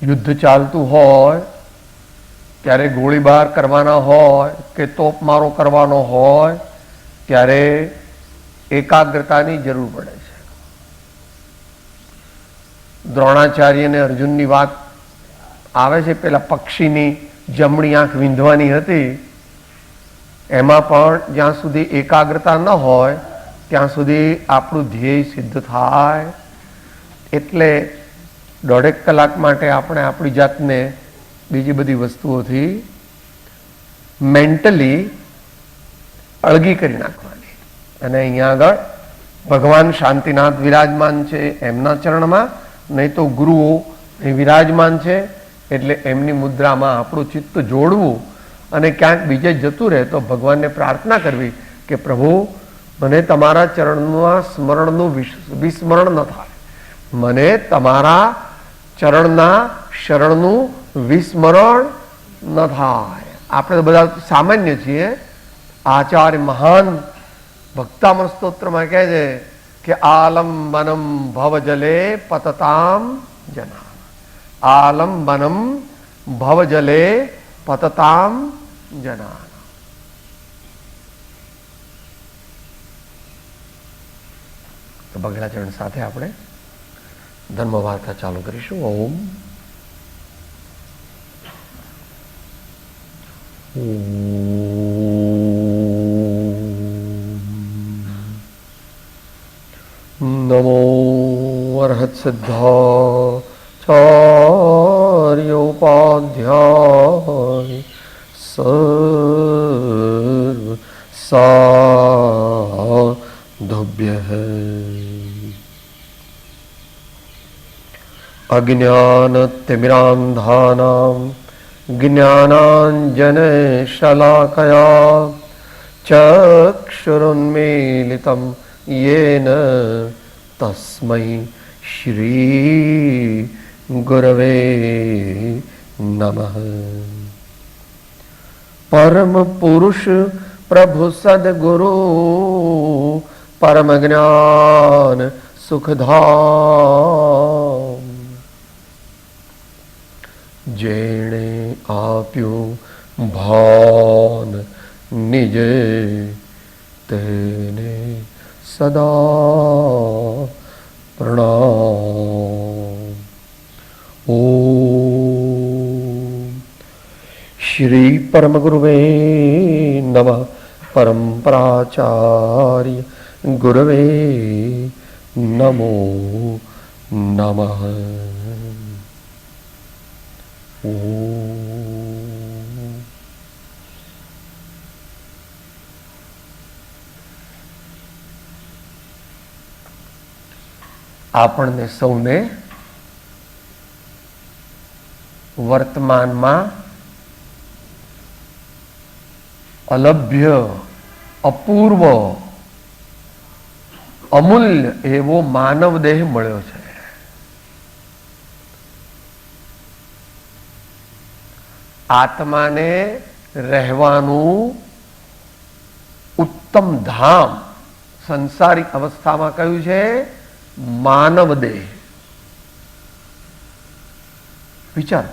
યુદ્ધ ચાલતું હોય, ત્યારે ગોળીબાર કરવાના હોય કે તોપમારો કરવાનો હોય, ત્યારે એકાગ્રતાની જરૂર પડે છે. દ્રોણાચાર્ય અને અર્જુનની વાત આવે છે, પેલા પક્ષીની જમણી આંખ વીંધવાની હતી, એમાં પણ જ્યાં સુધી એકાગ્રતા ન હોય ત્યાં સુધી આપણું ધ્યેય સિદ્ધ થાય. એટલે 1.5 કલાક માટે આપણે આપણી જાતને બીજી બધી વસ્તુઓથી મેન્ટલી અળગી કરી નાખવાની. અને અહીંયા આગળ ભગવાન શાંતિનાથ વિરાજમાન છે એમના ચરણમાં, નહીં તો ગુરુઓ વિરાજમાન છે, એટલે એમની મુદ્રામાં આપણું ચિત્ત જોડવું અને ક્યાંક બીજે જતું રહે તો ભગવાનને પ્રાર્થના કરવી કે પ્રભુ મને તમારા ચરણના સ્મરણનું વિસ્મરણ ન થાય, મને તમારા ચરણના શરણનું વિસ્મરણ ન થાય. આપણે તો બધા સામાન્ય છીએ. આચાર્ય મહાન ભક્તામૃત સ્તોત્રમાં કહે છે કે આલંબનમ ભવજલે પતતામ જના, આલંબનમ ભવજલે પતતામ જના. તો બગડાચરણ સાથે આપણે ધર્મ વાર્તા ચાલુ કરીશું. ઓમ નમો અર્હત સિદ્ધાચાર્યોપાધ્યાય સર્વ સાધુભ્યઃ. અજ્ઞાનતિમિરાંધાનાં જ્ઞાનાંજનશલાકયા ચક્ષુરુન્મીલિतं येन तस्मै श्री गुरवे नमः. परम पुरुष प्रभु सद्गुरु परम ज्ञान सुखधाम, जेणे आप्યું ભાન નિજે તેને સદા પ્રણામ. ઓમ શ્રી પરમ ગુરુવે નમઃ. પરંપરાચાર્ય ગુરવે નમો નમઃ. આપણને સૌને વર્તમાનમાં અલભ્ય, અપૂર્વ, અમૂલ્ય એવો માનવ દેહ મળ્યો છે. આત્માને રહેવાનું ઉત્તમ ધામ સંસારિક અવસ્થામાં કયું છે? માનવ દેહ. વિચાર,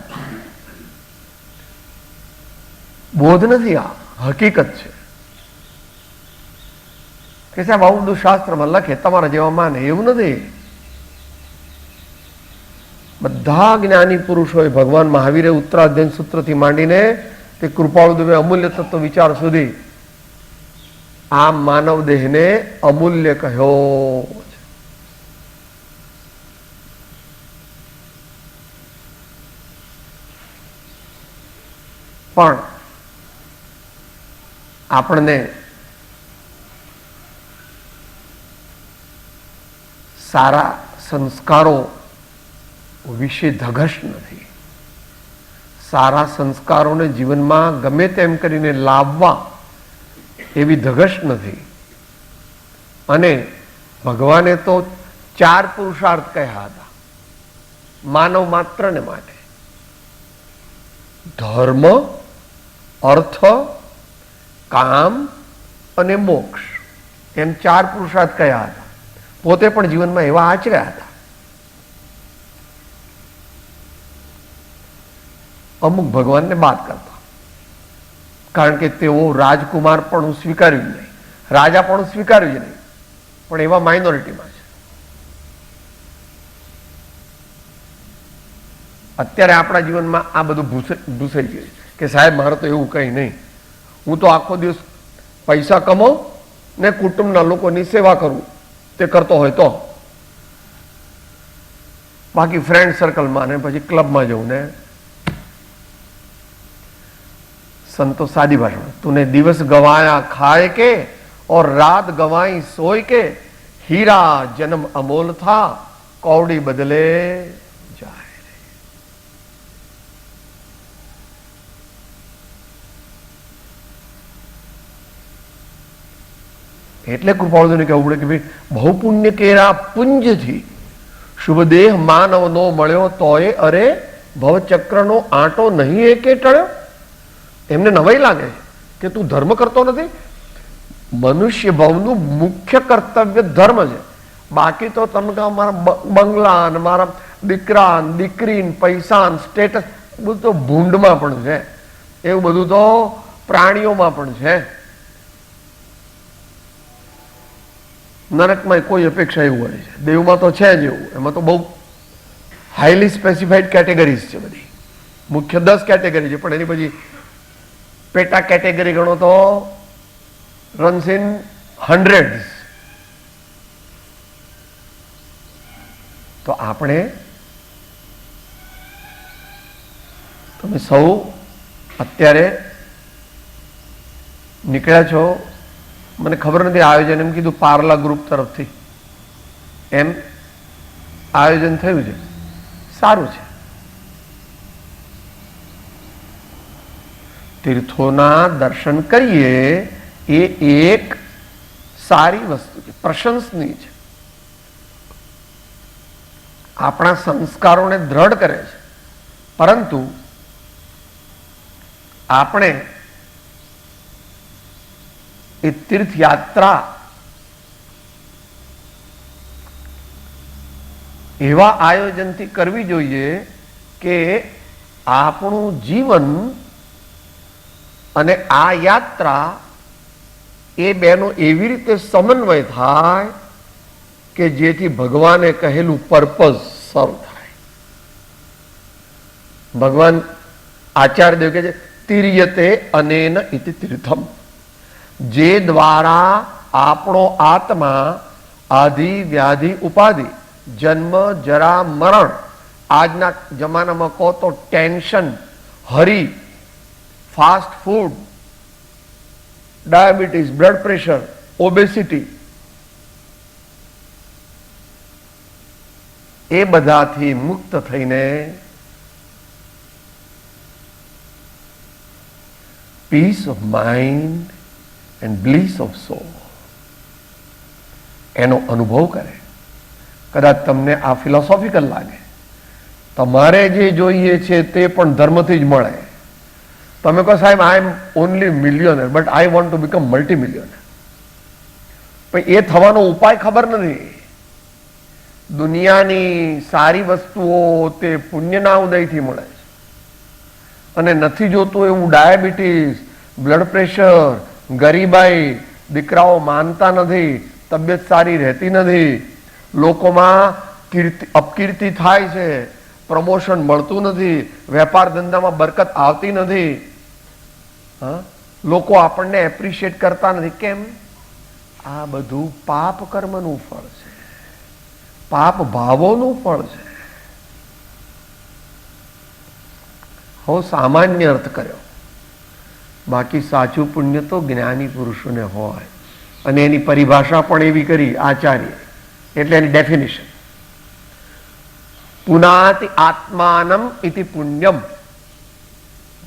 બોધ નથી, આ હકીકત છે. કે સાહેબ આવું બધું શાસ્ત્રમાં લખે તમારા જેવા માને, એવું નથી. બધા જ્ઞાની પુરુષોએ, ભગવાન મહાવીરે ઉત્તરાધ્યયન સૂત્રથી માંડીને તે કૃપાળુ દેવે અમૂલ્ય તત્વ વિચાર સુધી આ માનવ દેહને અમૂલ્ય કહ્યો. પણ આપણને સારા સંસ્કારો વિશે ધગશ નથી. સારા સંસ્કારોને જીવનમાં ગમે તેમ કરીને લાવવા એવી ધગશ નથી. અને ભગવાને તો 4 પુરુષાર્થ કહ્યા હતા માનવ માત્રને માટે: ધર્મ, અર્થ, કામ અને મોક્ષ. એમ 4 પુરુષાર્થ કહ્યા હતા. પોતે પણ જીવનમાં એવા આચર્યા હતા. અમુક ભગવાનને બાદ કરતા, કારણ કે તેઓ રાજકુમાર પણ સ્વીકાર્યું નહીં, રાજા પણ સ્વીકાર્યું જ નહીં, પણ એવા માઇનોરિટીમાં છે. અત્યારે આપણા જીવનમાં આ બધું ભૂસાઈ ગયું કે સાહેબ મારે તો એવું કંઈ નહીં, હું તો આખો દિવસ પૈસા કમાઉં ને કુટુંબના લોકોની સેવા કરું, તે કરતો હોય તો, બાકી ફ્રેન્ડ સર્કલમાં ને પછી ક્લબમાં જવું ને. સંતો સાદી ભાષામાં, તુને દિવસ ગવાયા ખાए के और रात गवाई सोए के, हीरा जन्म अमोल था कौड़ी बदले जाए. એટલે કૃપાળુને કહેવું પડે કે ભાઈ બહુ પુણ્ય કેરા પુંજથી શુભદેહ માનવ નો મળ્યો તોય અરે ભવચક્રનો આંટો નહીં એકે ટળ્યો. એમને નવાઈ લાગે કે તું ધર્મ કરતો નથી. મનુષ્ય ભાવનું મુખ્ય કર્તવ્ય ધર્મ છે. બાકી તો તમે કહો મારા બંગલા ને મારા દીકરા દીકરી પૈસા સ્ટેટસ બધું તો ભૂંડમાં પણ છે, એવું બધું તો પ્રાણીઓમાં પણ છે. નરકમાં કોઈ અપેક્ષા એવું હોય છે, દેવમાં તો છે જ એવું. એમાં તો બહુ હાઈલી સ્પેસિફાઈડ કેટેગરીઝ છે બધી. મુખ્ય 10 કેટેગરી છે, પણ એની પછી પેટા કેટેગરી ગણો તો રન્સ ઇન હંડ્રેડ્સ. તો આપણે તમે સૌ અત્યારે નીકળ્યા છો, મને ખબર નથી આયોજન, એમ કીધું પાર્લા ગ્રુપ તરફથી એમ આયોજન થયું છે, સારું છે. તીર્થોના દર્શન કરીએ એ એક સારી વસ્તુ છે, પ્રશંસનીય છે, આપણા સંસ્કારોને દ્રઢ કરે છે. પરંતુ આપણે એ તીર્થયાત્રા એવા આયોજનથી કરવી જોઈએ કે આપણું જીવન અને આ યાત્રા એ બેનો એવી રીતે સમન્વય થાય કે જેથી ભગવાને કહેલું પર્પઝ સર્વ થાય. ભગવાન આચાર્યદેવ કહે છે તિર્યતે અનેન ઇતિ તીર્થમ, જે દ્વારા આપણો આત્મા આધિ વ્યાધિ ઉપાધિ જન્મ જરા મરણ, આજના જમાનામાં કહો તો tension, hurry, fast food, diabetes, blood pressure, obesity, એ બધાથી મુક્ત થઈને peace of mind and bliss of soul એનો અનુભવ કરે. કદાચ તમને આ ફિલોસોફિકલ લાગે, તમારે જે જોઈએ છે તે પણ ધર્મથી જ મળે. તમે કહો સાહેબ I am only millionaire but I want to become multi millionaire, પણ એ થવાનો ઉપાય ખબર નથી. દુનિયાની સારી વસ્તુઓ તે પુણ્યના ઉદયથી મળે છે, અને નથી જોતું એવું ડાયાબિટીસ, બ્લડ પ્રેશર, ગરીબાઈ, દીકરાઓ માનતા નથી, તબિયત સારી રહેતી નથી, લોકોમાં અપકીર્તિ થાય છે, પ્રમોશન મળતું નથી, વેપાર ધંધામાં બરકત આવતી નથી, લોકો આપણને એપ્રિશિએટ કરતા નથી. કેમ? આ બધું પાપ કર્મનું ફળ છે, પાપ ભાવોનું ફળ છે. હું સામાન્ય અર્થ કર્યો, બાકી સાચું પુણ્ય તો જ્ઞાની પુરુષોને હોય, અને એની પરિભાષા પણ એવી કરી આચાર્ય, એટલે એની ડેફિનેશન પુનાતિ આત્માનમ ઇતિ પુણ્યમ,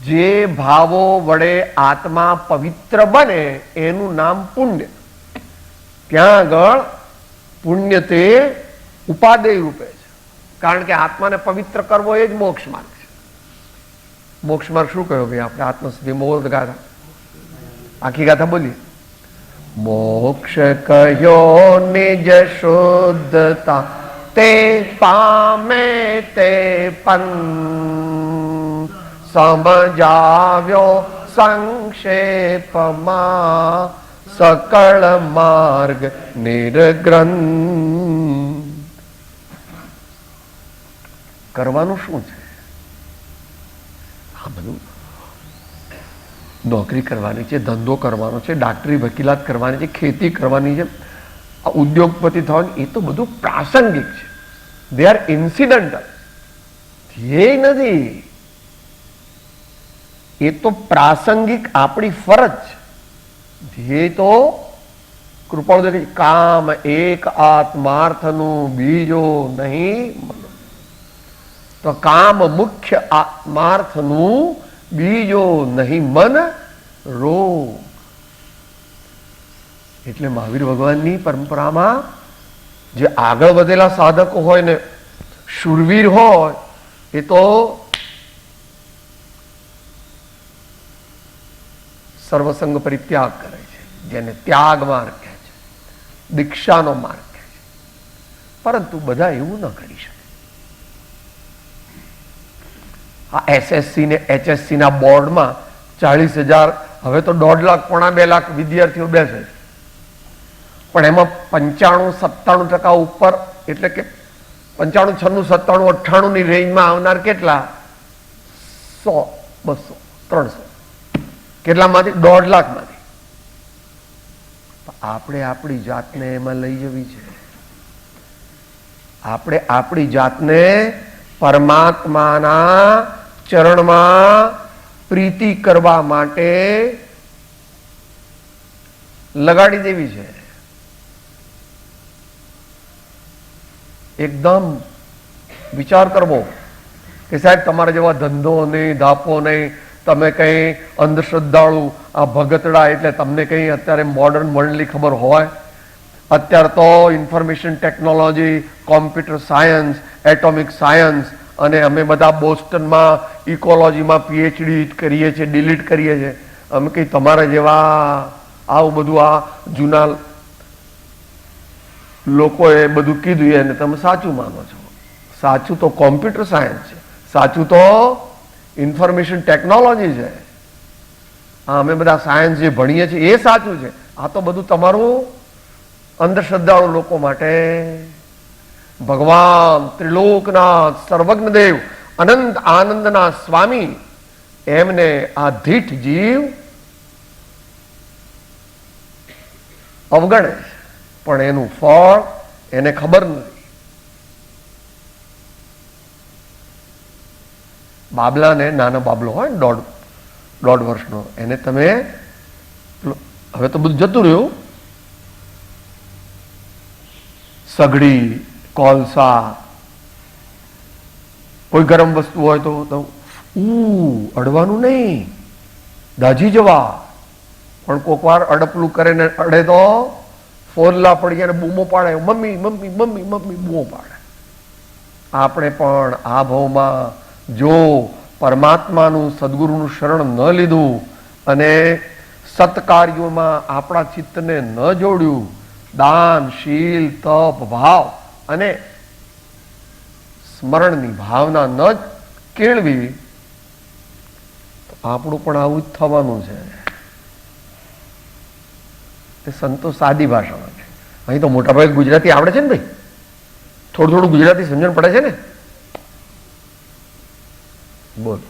જે ભાવો વડે આત્મા પવિત્ર બને એનું નામ પુણ્ય. ત્યાં આગળ પુણ્ય તે ઉપાદેય રૂપે છે, કારણ કે આત્માને પવિત્ર કરવો એ જ મોક્ષ માર્ગ છે. મોક્ષ માર્ગ શું કહ્યું ભાઈ આપણે? આત્મસિદ્ધિ મોક્ષ ગાથા, આખી ગાથા બોલીએ. મોક્ષ કહ્યો નિજ શુદ્ધતા, તે પામે તે પન સમજાવ્યો સંક્ષેપમાં સકળ માર્ગ નિર્ગ્રંથ. કરવાનું શું છે? આ બધું નોકરી કરવાની છે, ધંધો કરવાનો છે, ડાક્ટરી વકીલાત કરવાની છે, ખેતી કરવાની છે, ઉદ્યોગપતિ થવાની, એ તો બધું પ્રાસંગિક છે. They are incidental. ધ્યેય નથી. એ તો પ્રાસંગિક આપણી ફરજ છે. ધ્યેય તો કૃપાળુ કામ એક આત્માર્થનું બીજો નહીં. તો કામ મુખ્ય આત્માર્થનું બીજો નહીં મન રોગ. એટલે મહાવીર ભગવાનની પરંપરામાં જે આગળ વધેલા સાધકો હોય ને, શૂરવીર હોય, એ તો સર્વસંગ પરિત્યાગ કરે છે, જેને ત્યાગ માર્ગ કહે છે, દીક્ષાનો માર્ગ કહે છે. પરંતુ બધા એવું ન કરી શકે. આ એસએસસી ને એચએસસી ના બોર્ડમાં 40,000, હવે તો 1.5 લાખ, 1.25 લાખ વિદ્યાર્થીઓ બેસે છે. પણ એમાં 95-97% ઉપર, એટલે કે 95, 96, 97, 98 ની રેન્જમાં આવનાર કેટલા? 100, 200, 300. કેટલામાંથી? 1.5 લાખમાંથી. આપણે આપણી જાતને એમાં લઈ જવી છે. આપણે આપણી જાતને પરમાત્માના ચરણમાં પ્રીતિ કરવા માટે લગાડી દેવી છે. એકદમ વિચાર કરવો કે સાહેબ તમારા જેવા ધંધો નહીં, ધાપો નહીં, તમે કઈ અંધશ્રદ્ધાળુ, આ ભગતડા, એટલે તમને કઈ અત્યારે મોડર્ન વર્લ્ડની ખબર હોય? અત્યારે તો information technology, computer science, atomic science, અને અમે બધા બોસ્ટનમાં ઇકોલોજીમાં પીએચડી કરીએ છીએ, ડિલીટ કરીએ છીએ. અમે કઈ તમારા જેવા આવું બધું આ જૂના લોકોએ બધું કીધું એને તમે સાચું માનો છો? સાચું તો કોમ્પ્યુટર સાયન્સ છે, સાચું તો ઇન્ફોર્મેશન ટેકનોલોજી છે. અમે બધા સાયન્સ જે ભણીએ છીએ એ સાચું છે. આ તો બધું તમારું અંધશ્રદ્ધાળુ લોકો માટે. ભગવાન ત્રિલોકનાથ, સર્વજ્ઞદેવ, અનંત આનંદના સ્વામી, એમને આ ધીઠ જીવ અવગણે છે, પણ એનું ફળ એને ખબર નથી. બાબલાને, નાનો બાબલો હોય ને 1.5 વર્ષનો, એને તમે, હવે તો બધું જતું રહ્યું, સગડી, કોલસા, કોઈ ગરમ વસ્તુ હોય તો અડવાનું નહીં, દાજી જવા. પણ કોક વાર અડપલું કરે ને અડે તો ફોરલા પડી જાય, બૂમો પાડે, મમ્મી મમ્મી મમ્મી મમ્મી બૂમો પાડે. આપણે પણ આ ભાવમાં જો પરમાત્માનું, સદગુરુનું શરણ ન લીધું અને સત્કાર્યોમાં આપણા ચિત્તને ન જોડ્યું, દાન, શીલ, તપ, ભાવ અને સ્મરણની ભાવના ન કેળવી, તો આપણું પણ આવું જ થવાનું છે. એ સંતો સાદી ભાષામાં છે. અહીં તો મોટાભાગે ગુજરાતી આવડે છે ને ભાઈ, થોડું થોડું ગુજરાતી સમજણ પડે છે ને? બોલ.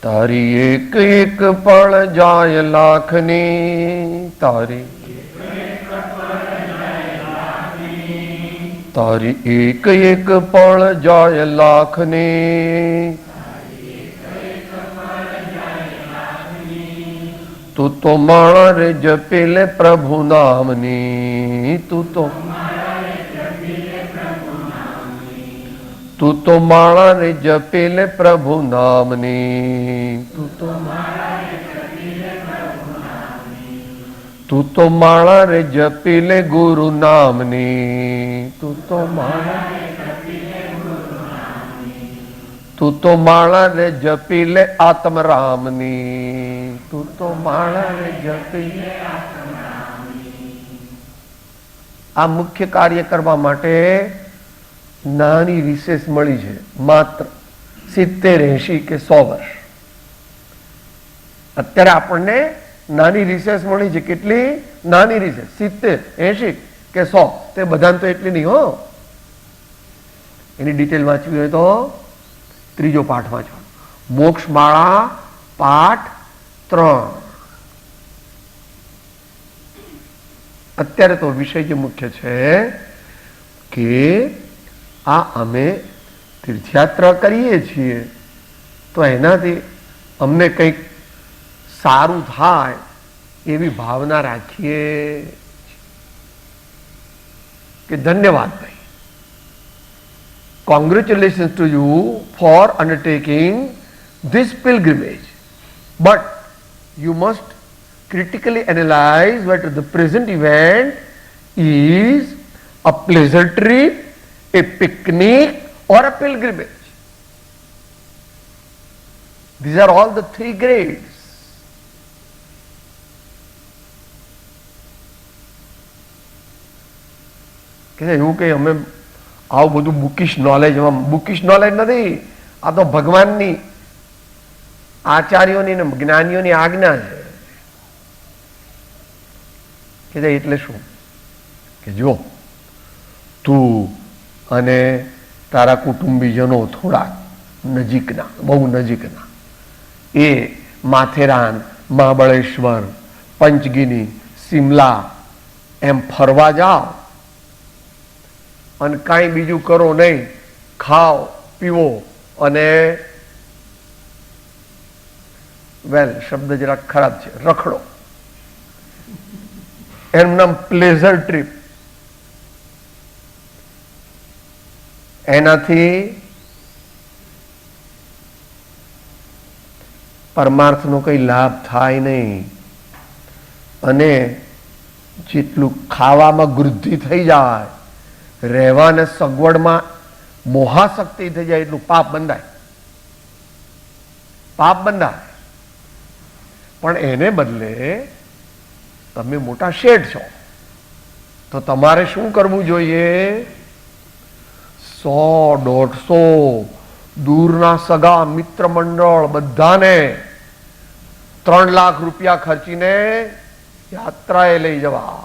તારી એક એક પળ જાય લાખની, તારી એક એક પળ જાય લાખની, તું તો માણા રે જપેલે પ્રભુ નામની, તું તો માણા રે જપેલે પ્રભુ નામની, તું તો માણા રે જપેલે ગુરુ નામની, તું તો માણા રે જપીલે આત્મરામની, તું તો માણા રે જપીલે. આ મુખ્ય કાર્ય કરવા માટે નાની રિસેસ મળી છે, માત્ર 70, 80 કે 100 વર્ષ. અત્યારે આપણને નાની રિસેસ મળી છે. કેટલી નાની રિસેસ? 70, 80 કે 100. તે બધાને તો એટલી નહીં હો. એની ડિટેલ વાંચવી હોય તો ત્રીજો પાઠ વાંચો, મોક્ષમાળા પાઠ 3. અત્યારે તો વિષય જે મુખ્ય છે કે આ અમે તીર્થયાત્રા કરીએ છીએ તો એનાથી અમને કંઈક સારું થાય એવી ભાવના રાખીએ કે ધન્યવાદ ભાઈ, congratulations to you for undertaking this pilgrimage, but you must critically analyze whether the present event is a pleasure trip, a picnic or a pilgrimage. These are all the 3 grades. કે એવું કે અમે આવું બધું બુકિશ નોલેજ નથી, આ તો ભગવાનની, આચાર્યોની ને જ્ઞાનીઓની આજ્ઞા છે. કે એટલે શું કે જો તું અને તારા કુટુંબીજનો થોડા નજીકના, બહુ નજીકના, એ માથેરાન, મહાબળેશ્વર, પંચગીની, સિમલા એમ ફરવા જાઓ અને કાંઈ બીજું કરો નહીં, ખાઓ પીવો અને શબ્દ જરા ખરાબ છે, રખડો, એનું નામ પ્લેઝર ટ્રીપ. એનાથી પરમાર્થનો કઈ લાભ થાય નહીં. અને જેટલું ખાવામાં વૃદ્ધિ થઈ જાય, રહેવાને સગવડમાં મોહાશક્તિ થઈ જાય, એટલું પાપ બંધાય. પણ એને બદલે તમે મોટા શેઠ છો તો તમારે શું કરવું જોઈએ? 100, 150 દૂરના સગા મિત્ર મંડળ બધાને 3 લાખ રૂપિયા ખર્ચીને યાત્રાએ લઈ જવા.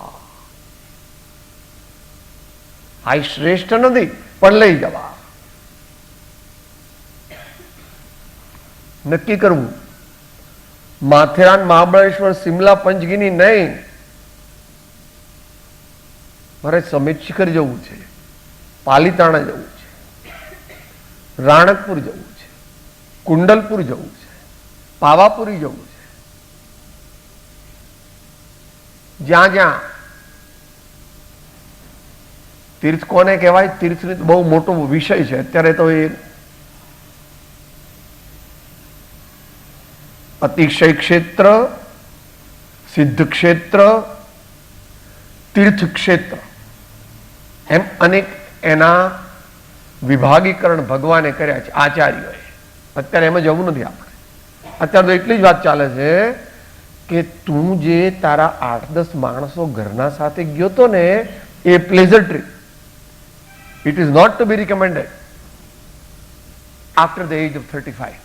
આ શ્રેષ્ઠ નથી પણ લઈ જવા. નક્કી કરવું, માથેરાન, મહાબળેશ્વર, સિમલા, પંચગીની નહીં, મારે સમિત શિખર જવું છે, પાલીતાણા જવું છે, રાણકપુર જવું છે, કુંડલપુર જવું છે, પાવાપુરી જવું છે. જ્યાં જ્યાં તીર્થ કોને કહેવાય? તીર્થની બહુ મોટો વિષય છે અત્યારે તો. એ અતિશય ક્ષેત્ર, સિદ્ધ ક્ષેત્ર, તીર્થ ક્ષેત્ર એમ અનેક એના વિભાગીકરણ ભગવાને કર્યા છે, આચાર્યોએ. અત્યારે એમાં જવું નથી આપણે. અત્યારે તો એટલી જ વાત ચાલે છે કે તું જે તારા 8-10 માણસો ઘરના સાથે ગયો તો ને, એ pleasure trip. It is not to be recommended after the age of 35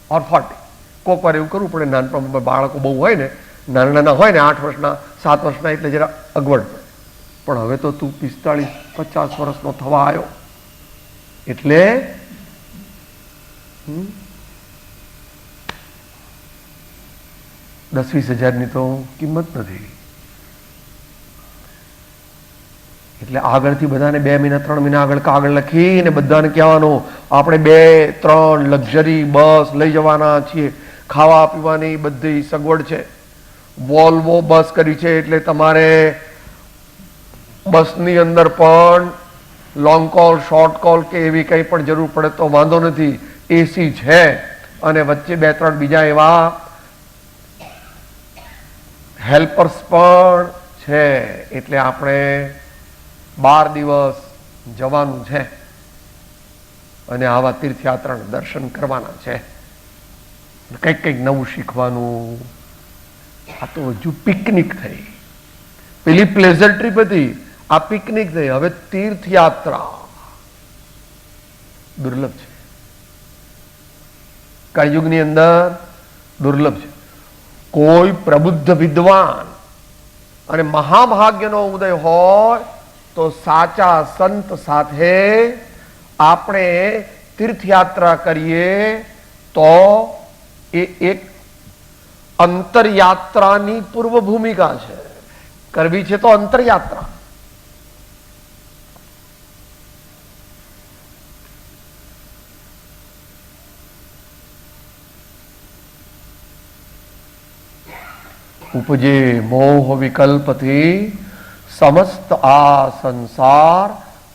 or 40. કોક વાર એવું કરવું પડે, નાનપણમાં બાળકો બહુ હોય ને, નાના હોય ને, 8 વર્ષના 7 વર્ષના, એટલે જરા અગવડ પડે. પણ હવે તો તું 45-50 વર્ષનો થવા આવ્યો એટલે 10-20 હજારની તો કિંમત નથી. એટલે આગળથી બધાને 2 મહિના 3 મહિના આગળ કાગળ લખીને બધાને કહેવાનું આપણે 2-3 લક્ઝરી બસ લઈ જવાના છીએ, ખાવા પીવાની બધી સગવડ છે, વોલ્વો બસ કરી છે, એટલે તમારે બસની અંદર પણ લોંગ કોલ, શોર્ટ કોલ કે એવી કંઈ પણ જરૂર પડે તો વાંધો નથી, એસી છે, અને વચ્ચે 2-3 બીજા એવા હેલ્પર્સ પણ છે. એટલે આપણે 12 દિવસ જવાનું છે અને આવા તીર્થયાત્રાના દર્શન કરવાના છે, કંઈક નવું શીખવાનું. આ તો હજુ પિકનિક થઈ, પેલી પ્લેઝર ટ્રીપ હતી, આ પિકનિક થઈ, હવે તીર્થયાત્રા. દુર્લભ છે. કળિયુગની અંદર દુર્લભ છે. કોઈ પ્રબુદ્ધ વિદ્વાન અને મહાભાગ્યનો ઉદય હોય તો સાચા સંત સાથે આપણે તીર્થયાત્રા કરીએ તો એ એક અંતરયાત્રાની પૂર્વ ભૂમિકા છે. કરવી છે તો અંતરયાત્રા. ઉપજે મોહ વિકલ્પથી સમસ્ત આ સંસાર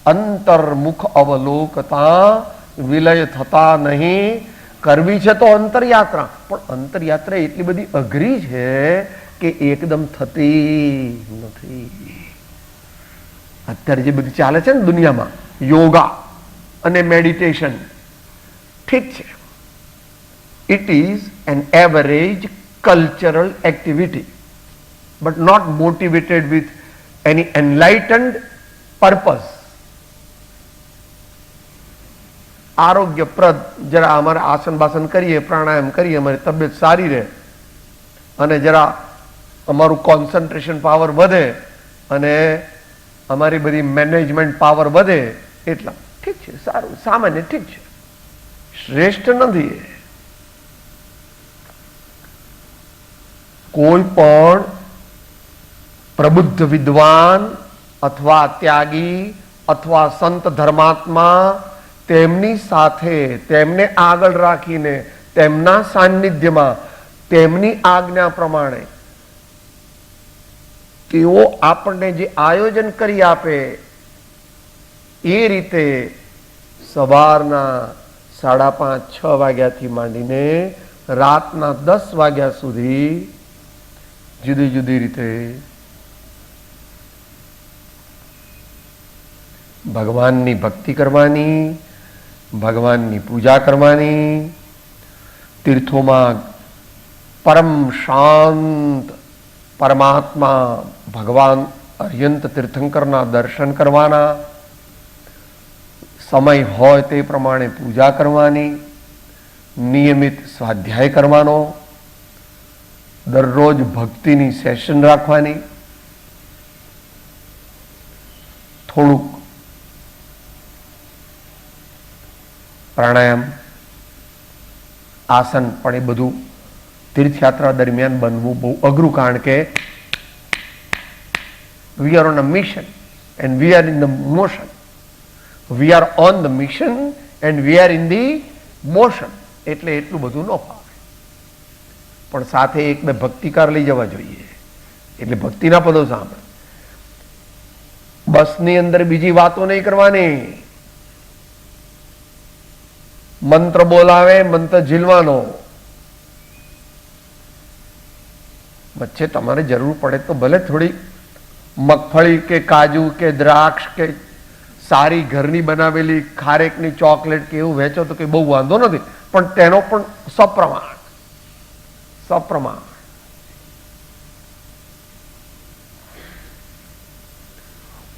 અંતર્મુખ અવલોકતા વિલય થતા નહીં. કરવી છે તો અંતરયાત્રા, પણ અંતરયાત્રા એટલી બધી અઘરી છે કે એકદમ થતી નથી. અત્યારે જે બધી ચાલે છે ને દુનિયામાં, યોગા અને મેડિટેશન, ઠીક છે, it is an average cultural activity but not motivated with any enlightened purpose. આરોગ્યપ્રદ જરા અમારે આસન બાસન કરીએ, પ્રાણાયામ કરીએ, અમારી તબિયત સારી રહે અને જરા અમારું કોન્સન્ટ્રેશન પાવર વધે અને અમારી બધી મેનેજમેન્ટ પાવર વધે, એટલા ઠીક છે, સારું, સામાન્ય ઠીક છે, શ્રેષ્ઠ નથી. કોઈ પણ પ્રબુદ્ધ વિદ્વાન અથવા ત્યાગી અથવા સંત ધર્માત્મા તેમની સાથે, તેમને આગળ રાખીને, તેમના સાનિધ્યમાં, તેમની આજ્ઞા પ્રમાણે તેઓ આપણને જે આયોજન કરી આપે એ રીતે સવારના 5:30-6 વાગ્યાથી માંડીને રાતના 10 વાગ્યા સુધી જુદી જુદી રીતે ભગવાનની ભક્તિ કરવાની, ભગવાનની પૂજા કરવાની, તીર્થોમાં પરમ શાંત પરમાત્મા ભગવાન અર્યંત તીર્થંકરના દર્શન કરવાના, સમય હોય તે પ્રમાણે પૂજા કરવાની, નિયમિત સ્વાધ્યાય કરવાનો, દરરોજ ભક્તિની સેશન રાખવાની, થોડુંક પ્રાણાયામ, આસન, પણ એ બધું તીર્થયાત્રા દરમિયાન બનવું બહુ અઘરું, કારણ કે we are on a mission and we are in the motion. We are on the mission and we are in the motion. એટલે એટલું બધું ન ફાવે, પણ સાથે 1-2 ભક્તિકાર લઈ જવા જોઈએ, એટલે ભક્તિના પદો સાંભળે. બસની અંદર બીજી વાતો નહીં કરવાની, મંત્ર બોલાવે, મંત્ર ઝીલવાનો. વચ્ચે તમારે જરૂર પડે તો ભલે થોડી મગફળી કે કાજુ કે દ્રાક્ષ કે સારી ઘરની બનાવેલી ખારેકની ચોકલેટ કે એવું વેચો તો કંઈ બહુ વાંધો નથી, પણ તેનો પણ સપ્રમાણ.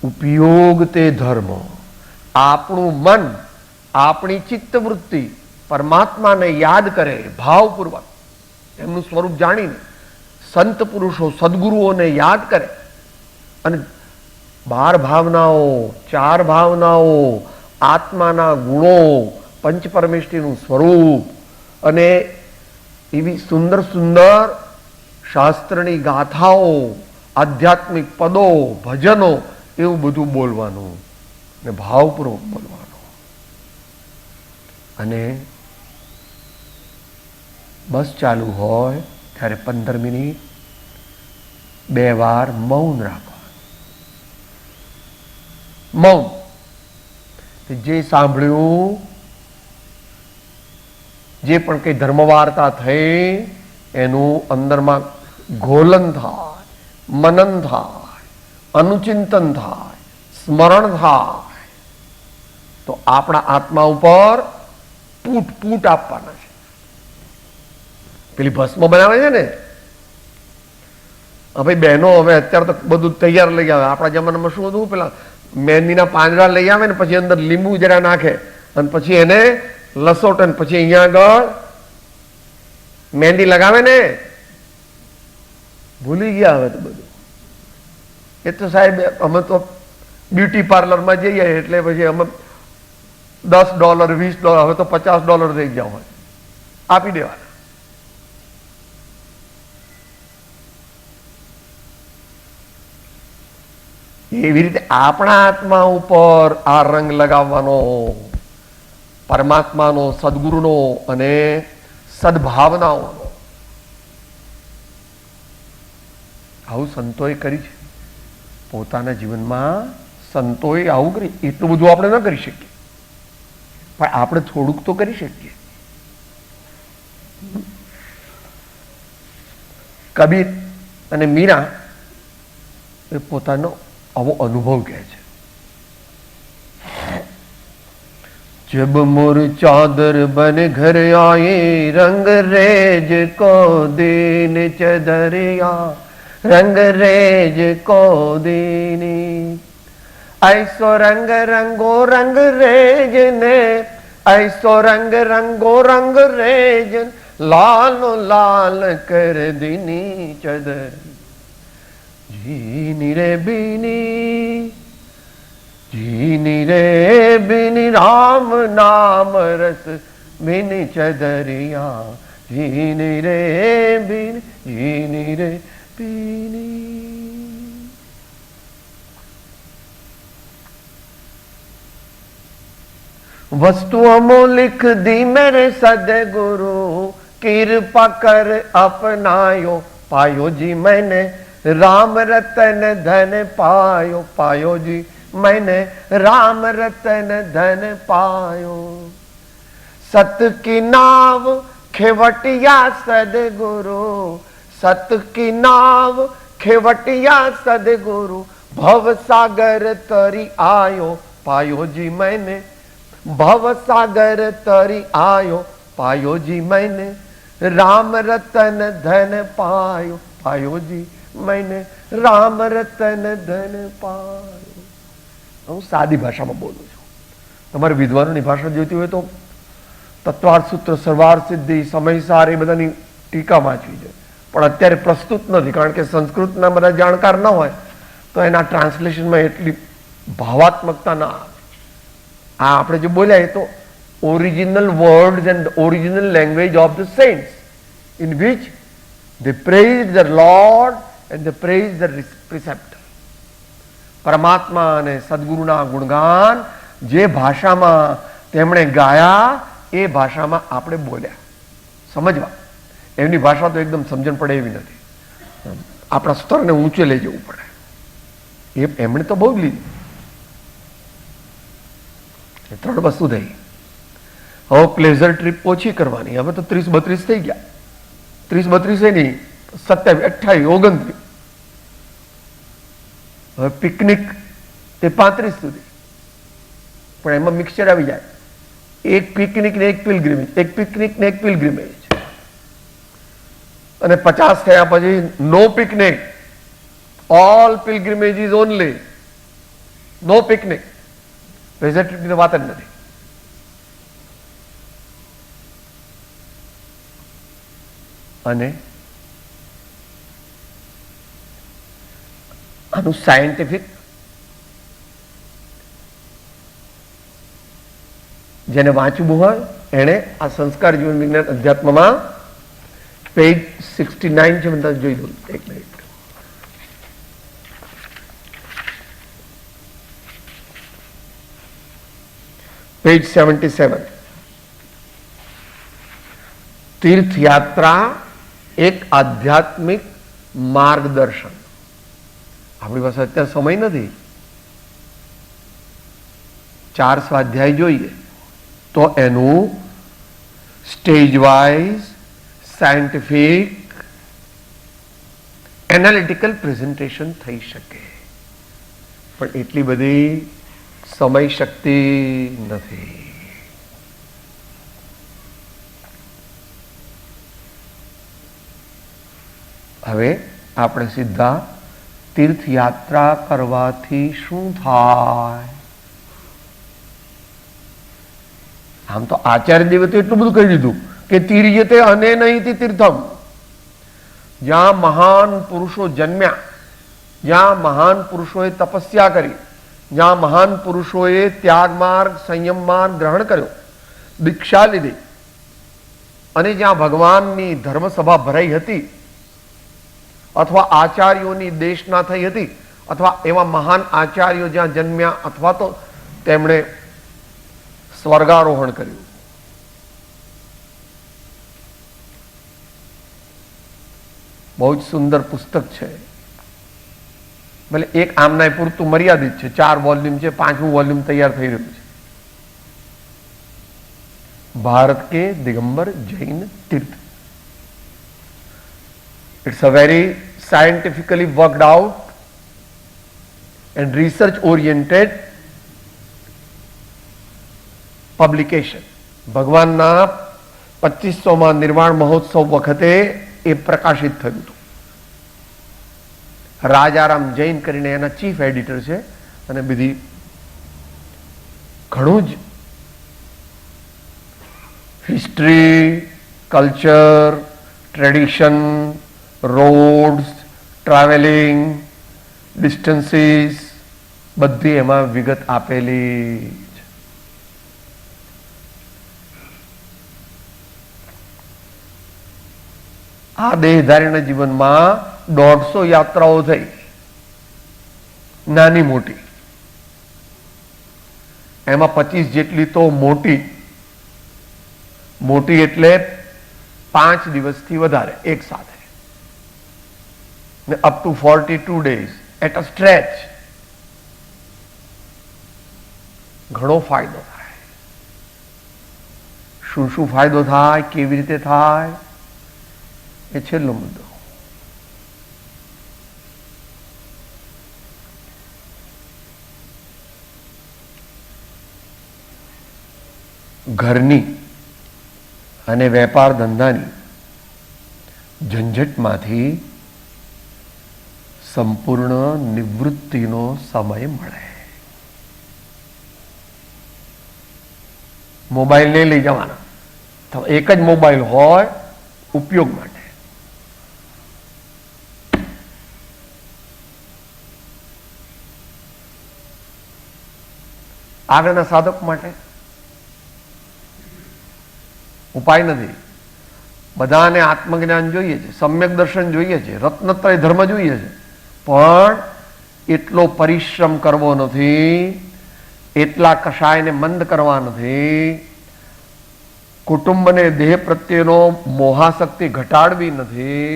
ઉપયોગ તે ધર્મ. આપણું મન, આપણી ચિત્તવૃત્તિ પરમાત્માને યાદ કરે ભાવપૂર્વક, એમનું સ્વરૂપ જાણીને, સંત પુરુષો સદગુરુઓને યાદ કરે અને 12 ભાવનાઓ, 4 ભાવનાઓ, આત્માના ગુણો, પંચ પરમેષ્ઠીનું સ્વરૂપ અને એવી સુંદર સુંદર શાસ્ત્રની ગાથાઓ, આધ્યાત્મિક પદો, ભજનો, એવું બધું બોલવાનું ને ભાવપૂર્વક બોલવાનું. અને બસ ચાલુ હોય ત્યારે 15 મિનિટ 2 વાર મૌન રાખવાનું. મૌન, જે સાંભળ્યું, જે પણ કઈ ધર્મવાર્તા થઈ એનું અંદરમાં ઘોલન થાય, મનન થાય, અનુચિંતન થાય, સ્મરણ થાય, તો આપણા આત્મા ઉપર પૂટ આપવાના છે. પેલી ભસ્મ બનાવે છે ને, હવે બહેનો હવે અત્યારે તો બધું તૈયાર લઈ આવે. આપણા જમાનામાં શું હતું, પેલા મહેંદીના પાંદડા લઈ આવે ને પછી અંદર લીંબુ જરા નાખે અને પછી એને લસોટ અને પછી અહીંયા આગળ મહેંદી લગાવે ને, ભૂલી ગયા હવે તો બધું. એ તો સાહેબ અમે તો બ્યુટી પાર્લરમાં જઈએ એટલે પછી અમે $10, $20, હવે તો $50 થઈ ગયા હોય, આપી દેવાના. એવી રીતે આપણા આત્મા ઉપર આ રંગ લગાવવાનો, પરમાત્માનો, સદગુરુનો અને સદભાવનાઓનો, આવું સંતોએ કરી છે પોતાના જીવનમાં. સંતોએ આવું કરી. એટલું બધું આપણે ન કરી શકીએ, પણ આપણે થોડુંક તો કરી શકીએ. કબીર અને મીરા એ પોતાનો આવો અનુભવ કહે છે. જબ મોર ચાદર બન ઘર આયે રંગ રેજ કો દેન ચદરિયા, રંગ રેજ કો દેની. ऐसो रंग रंगो रंग रेजने, ऐसो रंग रंगो रंग रेजन, लालो लाल कर दीनी चदर. जीनी रे बीनी, जीनी रे बीनी, राम नाम रस बीनी चदरिया. जीनी रे बीनी, जीनी रे बीनी. वस्तुओं में लिख दी मेरे सदगुरु, कृपा कर अपनायो. पायो जी मैंने राम रतन धन पायो, पायो जी मैंने राम रतन धन पायो. सत की नाव खेवटिया सदगुरु, सत की नाव खेवटिया सदगुरु, भव सागर तरी आयो. पायो जी मैंने भव सागर तरी आयो. पायो जी मैंने राम रतन धन पायो. पायो जी मैंने राम रतन धन पायो. હું સાદી ભાષામાં બોલું છું. તમારે વિદ્વાનોની ભાષા જોઈતી હોય તો તત્વાર્થ સૂત્ર, સર્વાર્થ સિદ્ધિ, સમયસાર એ બધાની ટીકા વાંચવી છે. પણ અત્યારે પ્રસ્તુત નથી, કારણ કે સંસ્કૃતના બધા જાણકાર ન હોય તો એના ટ્રાન્સલેશનમાં એટલી ભાવાત્મકતા ના આવે. આ આપણે જે બોલ્યા એ તો original words and original language of the saints, in which they praise the Lord and they praise the preceptor. પરમાત્મા અને સદગુરુના ગુણગાન જે ભાષામાં તેમણે ગાયા એ ભાષામાં આપણે બોલ્યા. સમજવા એમની ભાષા તો એકદમ સમજણ પડે એવી નથી. આપણા સ્તરને ઊંચે લઈ જવું પડે. એમણે તો બહુ જ લીધું. 3 વસ્તુ થઈ. હવે પ્લેઝર ટ્રીપ ઓછી કરવાની. હવે તો 30-32 થઈ ગયા. 30-32 નહીં, 27, 28, 29. હવે પિકનિક તે 35 સુધી. પણ એમાં મિક્સચર આવી જાય. એક પિકનિક ને એક પિલગ્રીમેજ, એક પિકનિક ને એક પિલગ્રીમેજ. અને 50 થયા પછી નો પિકનિક, ઓલ પિલગ્રીમેજીસ ઓનલી, નો પિકનિક. પ્લેઝર ટ્રીપની વાત જ નથી. અને આનું સાયન્ટિફિક, જેને વાંચવું હોય એને આ સંસ્કાર જીવન વિજ્ઞાન અધ્યાત્મમાં પેજ 69 છે. મને જોઈ દઉં એક મિનિટ. પેજ 77. તીર્થયાત્રા એક આધ્યાત્મિક માર્ગદર્શન. આપણી પાસે અત્યારે સમય નથી. 4 સ્વાધ્યાય જોઈએ તો એનું stage wise scientific analytical presentation થઈ શકે, પણ એટલી બધી સમય શક્તિ નથી. હવે આપણે સીધા તીર્થયાત્રા કરવાથી શું થાય? આમ તો આચાર્ય દેવે તો એટલું બધું કહી દીધું કે તીર્યતે અનેનૈતિ તીર્થમ, જ્યાં મહાન પુરુષો જન્મ્યા, જ્યાં મહાન પુરુષોએ તપસ્યા કરી, જ્યાં મહાન પુરુષોએ ત્યાગ માર્ગ સંયમ માર્ગ ગ્રહણ કર્યો, દીક્ષા લીધી, અને જ્યાં ભગવાનની ધર્મસભા ભરાઈ હતી, અથવા આચાર્યોની દેશના થઈ હતી, અથવા એવા મહાન આચાર્યો જ્યાં જન્મ્યા, અથવા તો તેમણે સ્વર્ગારોહણ કર્યું. બહુ જ સુંદર પુસ્તક છે. ભલે એક આમનાય પૂરતું મર્યાદિત છે, 4 વોલ્યુમ છે, 5મું વોલ્યુમ તૈયાર થઈ રહ્યું છે. ભારત કે દિગંબર જૈન તીર્થ. It's a very scientifically worked out and research oriented publication. ભગવાનના 2500માં નિર્વાણ મહોત્સવ વખતે એ પ્રકાશિત થયું હતું. રાજારામ જૈન કરીને એના ચીફ એડિટર છે, અને બીજી ઘણું જ history, culture, tradition, roads, travelling, distances બધી એમાં વિગત આપેલી છે. આ દેહધારીના જીવનમાં 150 યાત્રાઓ થઈ, નાની મોટી. એમાં 25 જેટલી તો મોટી મોટી એટલે 5 દિવસથી વધારે એક સાથે, ને up to 42 days at a stretch. ઘણો ફાયદો થાય. શું શું ફાયદો થાય, કેવી રીતે થાય, એ છેલ્લો મુદ્દો. ઘરની અને વેપાર ધંધાની ઝંઝટમાંથી સંપૂર્ણ નિવૃત્તિનો સમય મળે. મોબાઈલ નહીં લઈ જવાના, એક જ મોબાઈલ હોય ઉપયોગ માટે. આગળના સાધક માટે ઉપાય નથી. બધાને આત્મજ્ઞાન જોઈએ છે, સમ્યક દર્શન જોઈએ છે, રત્નત્રય ધર્મ જોઈએ છે, પણ એટલો પરિશ્રમ કરવો નથી, એટલા કષાયને મંદ કરવા નથી, કુટુંબને દેહ પ્રત્યેનો મોહાશક્તિ ઘટાડવી નથી,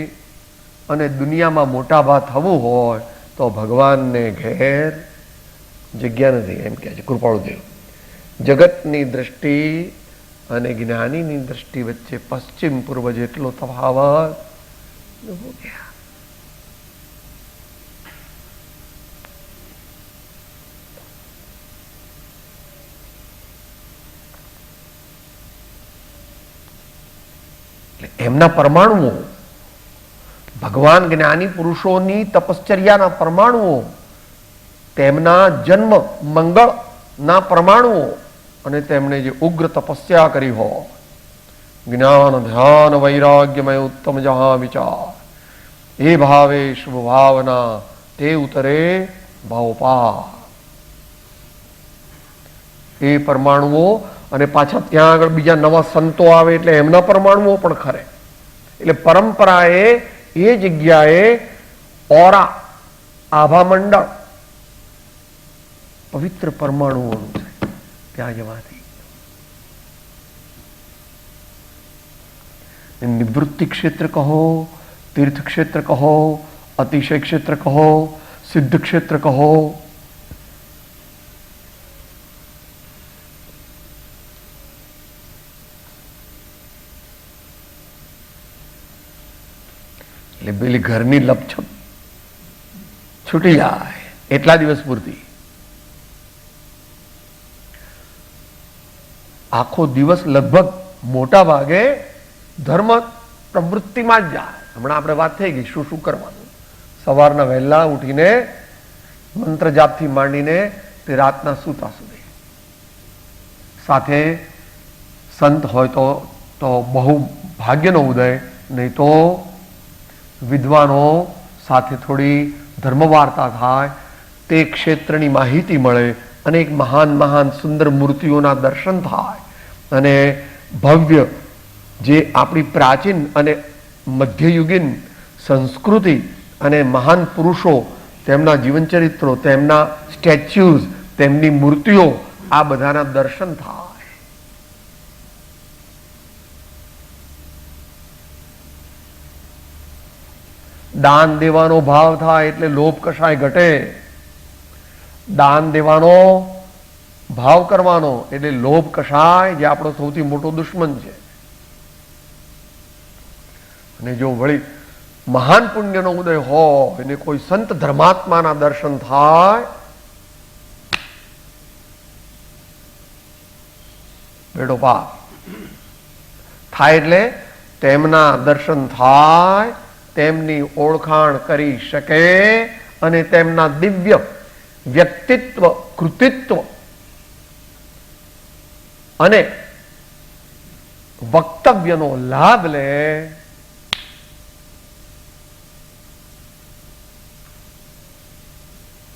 અને દુનિયામાં મોટા ભાગ થવું હોય તો ભગવાનને ઘેર જગ્યા નથી, એમ કહે છે કૃપાળુદેવ. જગતની દ્રષ્ટિ અને જ્ઞાનીની દ્રષ્ટિ વચ્ચે પશ્ચિમ પૂર્વ જેટલો તફાવત હો ગયા. એમના પરમાણુઓ, ભગવાન જ્ઞાની પુરુષોની તપશ્ચર્યાના પરમાણુઓ, તેમના જન્મ મંગળના પરમાણુઓ, અને તેમણે જે ઉગ્ર તપસ્યા કરી હોય, જ્ઞાન ધ્યાન વૈરાગ્યમય ઉત્તમ જહા વિચાર, એ ભાવે શુભ ભાવના તે ઉતરે ભાવપા. એ પરમાણુઓ, અને પાછા ત્યાં આગળ બીજા નવા સંતો આવે એટલે એમના પરમાણુઓ પણ ખરે. એટલે પરંપરાએ એ જગ્યાએ ઓરા, આભા મંડળ પવિત્ર પરમાણુઓનું છે, ત્યાં જવાથી. નિવૃત્તિ ક્ષેત્ર કહો, તીર્થ ક્ષેત્ર કહો, અતિશય ક્ષેત્ર કહો, સિદ્ધ ક્ષેત્ર કહો, એટલે પેલી ઘરની લપછપ છૂટી જાય એટલા દિવસ પૂરતી. આખો દિવસ લગભગ મોટા ભાગે ધર્મ પ્રવૃત્તિમાં જ જાય. હમણાં આપણે વાત થઈ ગઈ શું શું કરવાનું. સવારના વહેલા ઉઠીને મંત્ર જાપથી માંડીને તે રાતના સૂતા સુધી, સાથે સંત હોય તો બહુ ભાગ્યનો ઉદય, નહીં તો વિદ્વાનો સાથે થોડી ધર્મવાર્તા થાય, તે ક્ષેત્રની માહિતી મળે, અને એક મહાન મહાન સુંદર મૂર્તિઓના દર્શન થાય, અને ભવ્ય જે આપણી પ્રાચીન અને મધ્યયુગીન સંસ્કૃતિ અને મહાન પુરુષો, તેમના જીવનચરિત્રો, તેમના સ્ટેચ્યુઝ, તેમની મૂર્તિઓ, આ બધાના દર્શન થાય. દાન દેવાનો ભાવ થાય એટલે લોભ કશાય ઘટે. દાન દેવાનો ભાવ કરવાનો એટલે લોભ કશાય, જે આપણો સૌથી મોટો દુશ્મન છે. અને જો વળી મહાન પુણ્યનો ઉદય હોય અને કોઈ સંત ધર્માત્માના દર્શન થાય, બેડો પાર થાય. એટલે તેમના દર્શન થાય, તેમની ઓળખાણ કરી શકે, અને તેમના દિવ્ય વ્યક્તિત્વ, કૃતિત્વ અને વક્તવ્યનો લાભ લે.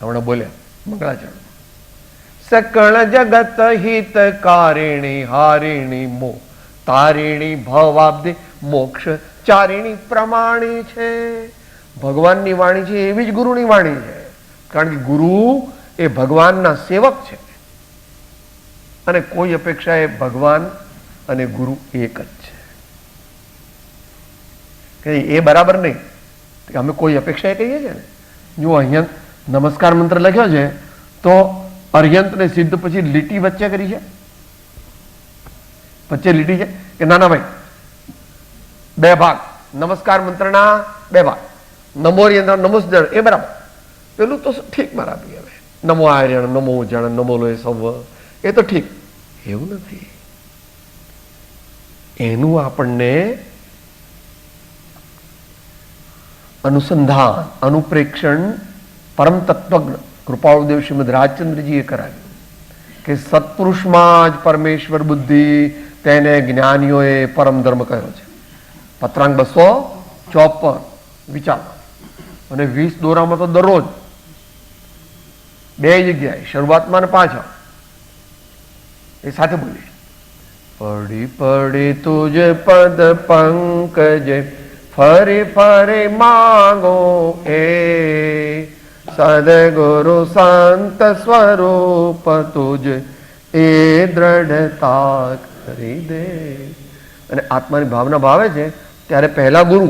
હમણાં બોલ્યા મંગળાચરણ, સકળ જગત હિત કારિણી હારિણી મો તારિણી ભવાબ્દિ મોક્ષ ચારિણી પ્રમાણી છે. ભગવાનની વાણી છે એવી જ ગુરુની વાણી છે. કારણ કે ગુરુ એ ભગવાનના સેવક છે, અને કોઈ અપેક્ષા એ ભગવાન અને ગુરુ એક જ છે. એ બરાબર નહીં, અમે કોઈ અપેક્ષા એ કહીએ છીએ ને. જો અહીંયા નમસ્કાર મંત્ર લખ્યો છે તો અર્યંત ને સિદ્ધ પછી લીટી વચ્ચે કરી છે, વચ્ચે લીટી છે કે ના ના ભાઈ, બે ભાગ, નમસ્કાર મંત્રના બે ભાગ, નમોની અંદર નમોસ્જણ એ બરાબર, પેલું તો ઠીક બરાબર. હવે નમો આર્યણ, નમો જણ, નમો લોય સવ, એ તો ઠીક. એવું નથી. એનું આપણને અનુસંધાન, અનુપ્રેક્ષણ પરમ તત્વજ્ઞ કૃપાળુદેવ શ્રીમદ રાજચંદ્રજીએ કરાવ્યું કે સત્પુરુષમાં જ પરમેશ્વર બુદ્ધિ, તેને જ્ઞાનીઓએ પરમ ધર્મ કહ્યો છે. પત્રાંક 254 વિચાર. અને 20 દોરામાં તો દરરોજ બે જગ્યાએ, શરૂઆતમાં ને પાછળ, એ સાથે બોલીએ. પડી પડી તુજ પદ પંકજ, ફરે ફરે માગો એ, સદગુરુ સંત સ્વરૂપ તુજ એ દ્રઢતા કરી દે. અને આત્માની ભાવના ભાવે છે ત્યારે પહેલા ગુરુ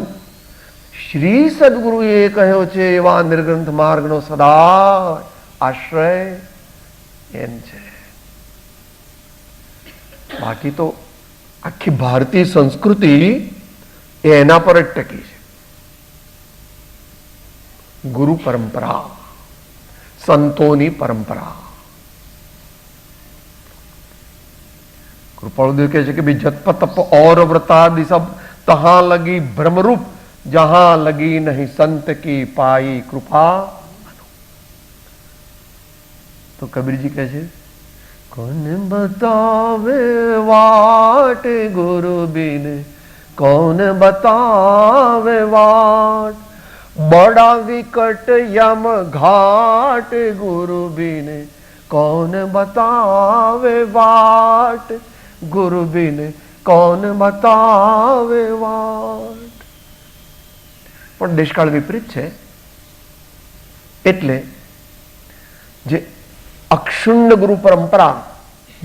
શ્રી સદગુરુએ કહ્યો છે એવા નિર્ગ્રંથ માર્ગનો સદા આશ્રય એમ છે. બાકી તો આખી ભારતીય સંસ્કૃતિ એ એના પર જ ટકી છે. ગુરુ પરંપરા, સંતોની પરંપરા. કૃપાળુદેવ કહે છે કે ભાઈ જપ તપ और व्रतादि सब तहां लगी भ्रमरूप, जहां लगी नहीं संत की पाई कृपा. तो कबीरजी કહે છે, कौन बतावे वाट गुरु बिन, कौन बतावे वाट, बड़ा विकट यम घाट गुरु बिन, कौन बतावे वाट, गुरु बिन कौन बतावे वाट. પણ દેશકાળ વિપરીત છે, એટલે જે અક્ષુણ્ણ ગુરુ પરંપરા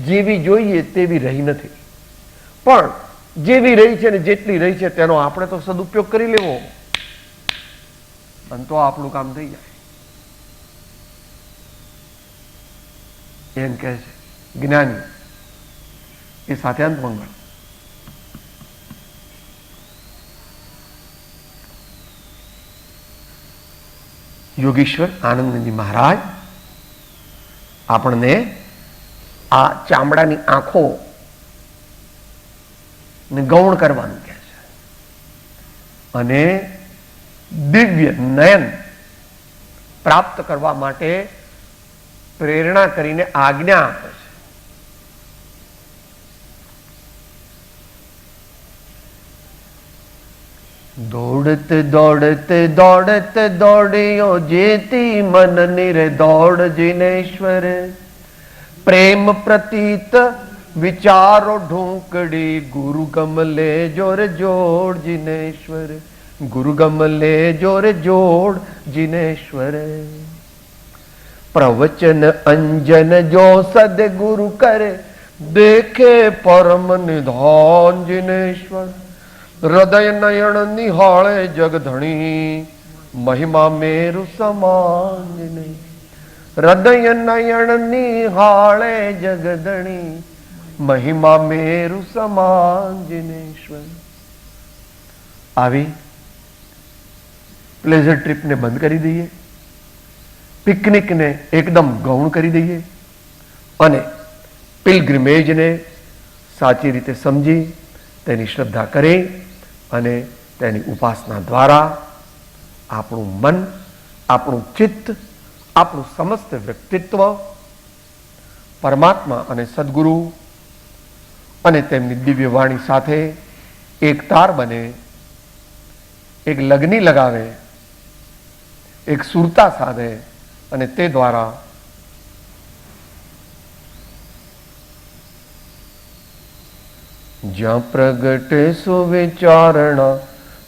જેવી જોઈએ તેવી રહી નથી. પણ જેવી રહી છે ને જેટલી રહી છે તેનો આપણે તો સદુપયોગ કરી લેવો, અને તો આપણું કામ થઈ જાય. એમ કહે છે જ્ઞાની એ સાથે અંત મંગળ. યોગીશ્વર આનંદજી મહારાજ આપણને આ ચામડાની આંખો ને ગૌણ કરવાનું કહે છે, અને દિવ્ય નયન પ્રાપ્ત કરવા માટે પ્રેરણા કરીને આજ્ઞા આપે છે. દોડત દોડત દોડત દોડ્યો જેતી મન નિરે દોડ જિનેશ્વર, પ્રેમ પ્રતીત વિચારો ઢૂંકડી ગુરુ ગમલે જોર જોડ જિનેશ્વર, ગુરુ ગમલે જોર જોડ જિનેશ્વર, પ્રવચન અંજન જો સદગુરુ કરે દેખે પરમ નિધાન જિનેશ્વર, હૃદય નયન નિહાળે જગધણી મહિમા મેરુ સમાન જિનેશ્વર, હૃદય નયન નિહાળે જગધણી મહિમા મેરુ સમાન જિનેશ્વર. આવી પ્લેઝર ટ્રીપને બંધ કરી દઈએ, પિકનિકને એકદમ ગૌણ કરી દઈએ અને પિલગ્રિમેજને સાચી રીતે સમજી તેની શ્રદ્ધા કરી અને તેની ઉપાસના દ્વારા આપણું મન, આપણું ચિત્ત, આપણું સમસ્ત વ્યક્તિત્વ પરમાત્મા અને સદગુરુ અને તેમની દિવ્ય વાણી સાથે એક તાર બને, એક લગ્ની લગાવે, એક સુરતા સાધે અને તે દ્વારા જ્યાં પ્રગટે સુવિચારણા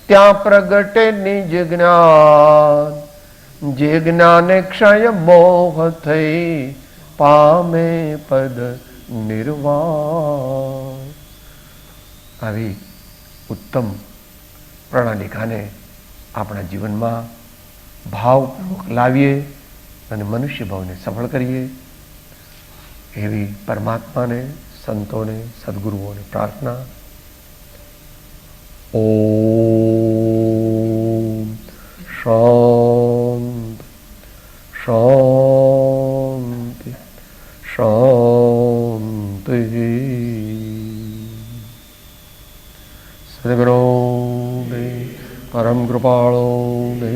ત્યાં પ્રગટે નિજ જ્ઞાન, જે જ્ઞાને ક્ષય મોહ થઈ પામે પદ નિર્વાણ. આવી ઉત્તમ પ્રણાલિકાને આપણા જીવનમાં ભાવપૂર્વક લાવીએ અને મનુષ્ય ભાવને સફળ કરીએ એવી પરમાત્માને, સંતોને, સદગુરુઓને પ્રાર્થના. ઓમ શાંતિ શાંતિ શાંતિ. સદગુરુ પરમ કૃપાળો દે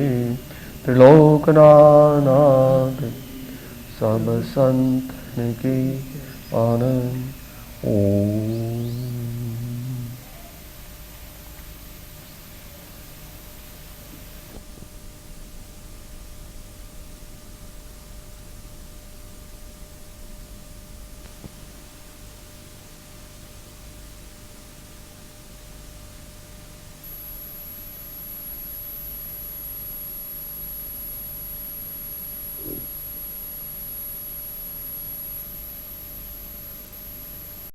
ત્રિલોકનાથ સબ સંતન કી આનંદ. ઓમ